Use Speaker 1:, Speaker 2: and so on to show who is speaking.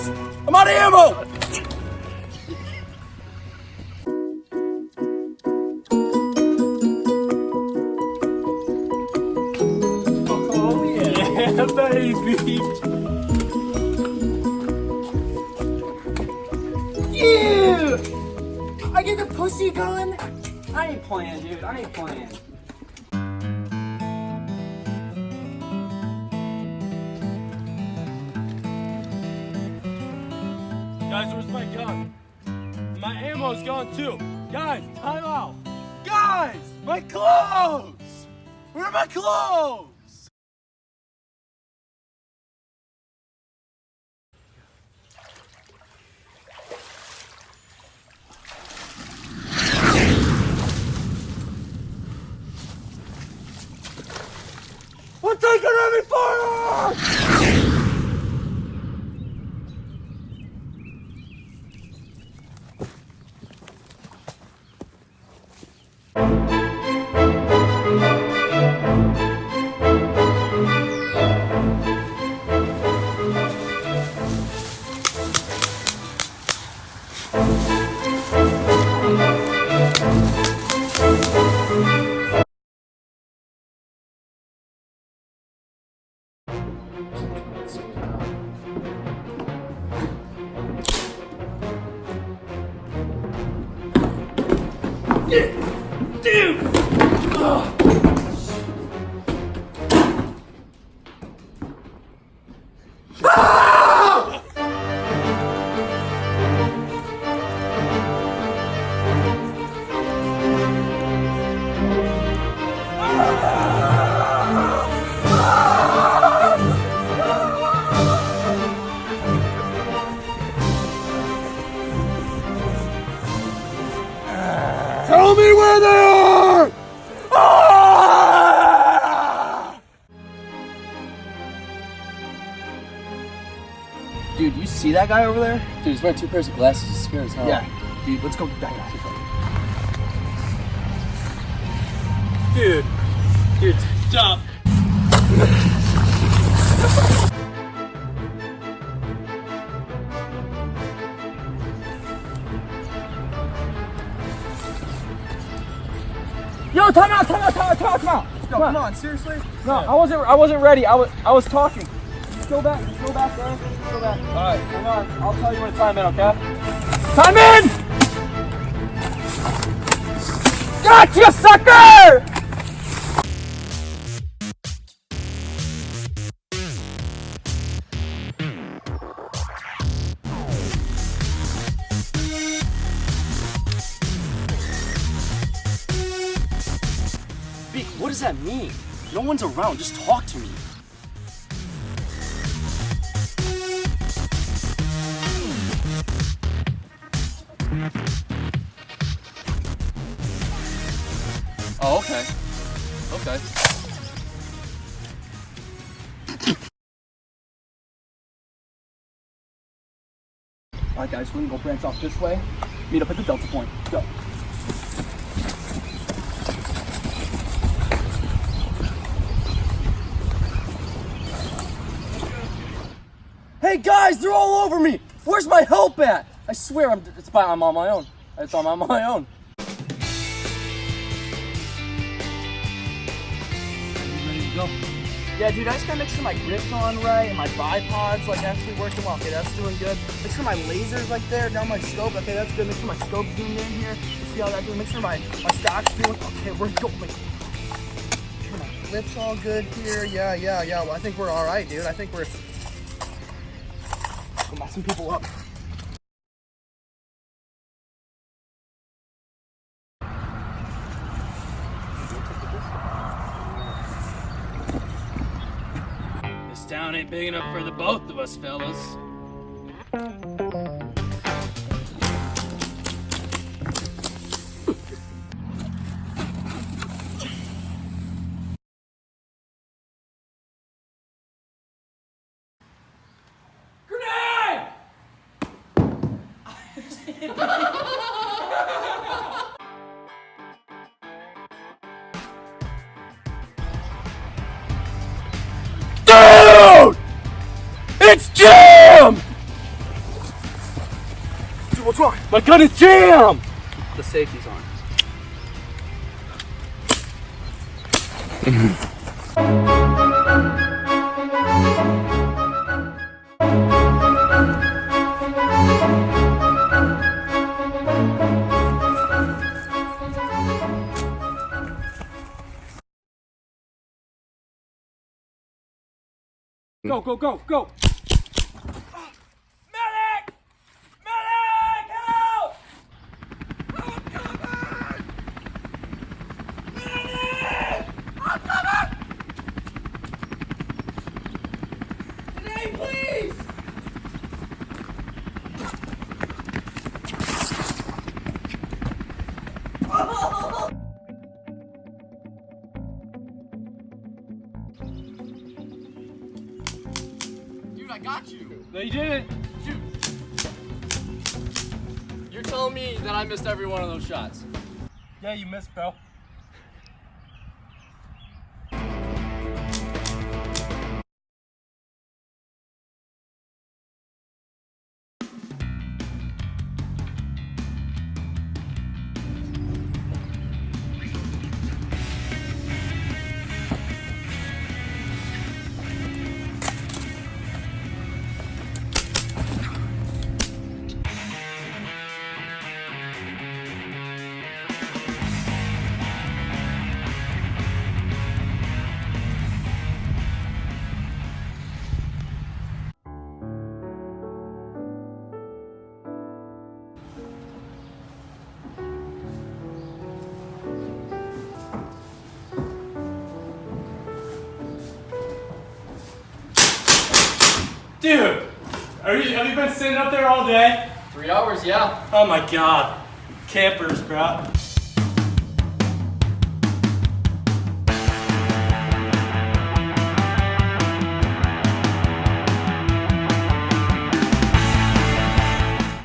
Speaker 1: I'm out of ammo! Oh yeah, baby!
Speaker 2: Yeah! I get the pussy gun? I ain't playing, dude. I ain't playing.
Speaker 1: Guys, where's my gun? My ammo's gone too. Guys, time out. Guys, my clothes! Where are my clothes? We're taking heavy fire! Dude! Ah! Tell me where they are! Ah!
Speaker 2: Dude, you see that guy over there?
Speaker 3: Dude, he's wearing 2 pairs of glasses. He's scared as hell.
Speaker 2: Yeah. Dude, let's go get that guy.
Speaker 1: Dude, stop.
Speaker 2: Yo, time out. Yo, come on, seriously? No, I wasn't ready. I was talking. Just go back there. Just go back. Alright, hang on. I'll tell you when to time in, okay? Time in! Gotcha, sucker!
Speaker 3: What does that mean? No one's around. Just talk to me. Oh, okay. Okay.
Speaker 2: Alright guys, we're gonna go branch off this way. Meet up at the Delta Point. Go. Hey guys, they're all over me! Where's my help at? I swear I'm on my own. I'm on my own.
Speaker 3: Ready to go?
Speaker 2: Yeah, dude, I just gotta make sure my grip's on right and my bipod's like actually working well. Okay, that's doing good. Make sure my laser's like there, down my scope. Okay, that's good. Make sure my scope's zoomed in here. Let's see how that's doing. Make sure my stock's doing. Okay, we're going. Make sure my grip's all good here. Yeah. Well, I think we're all right, dude. I think we're. We'll mess some people up.
Speaker 1: This town ain't big enough for the both of us, fellas. Dude! It's Jim!
Speaker 2: Dude, what's wrong?
Speaker 1: My gun is jammed!
Speaker 2: The safety's on.
Speaker 1: Go, go, go, go! Medic! Medic! Help! I'm coming! Medic! I'm coming! Today, please!
Speaker 3: Dude, I got you.
Speaker 1: No, you didn't.
Speaker 3: Dude. You're telling me that I missed every one of those shots?
Speaker 1: Yeah, you missed, bro. Dude, have you been sitting up there all day?
Speaker 3: 3 hours, yeah.
Speaker 1: Oh my god. Campers, bro.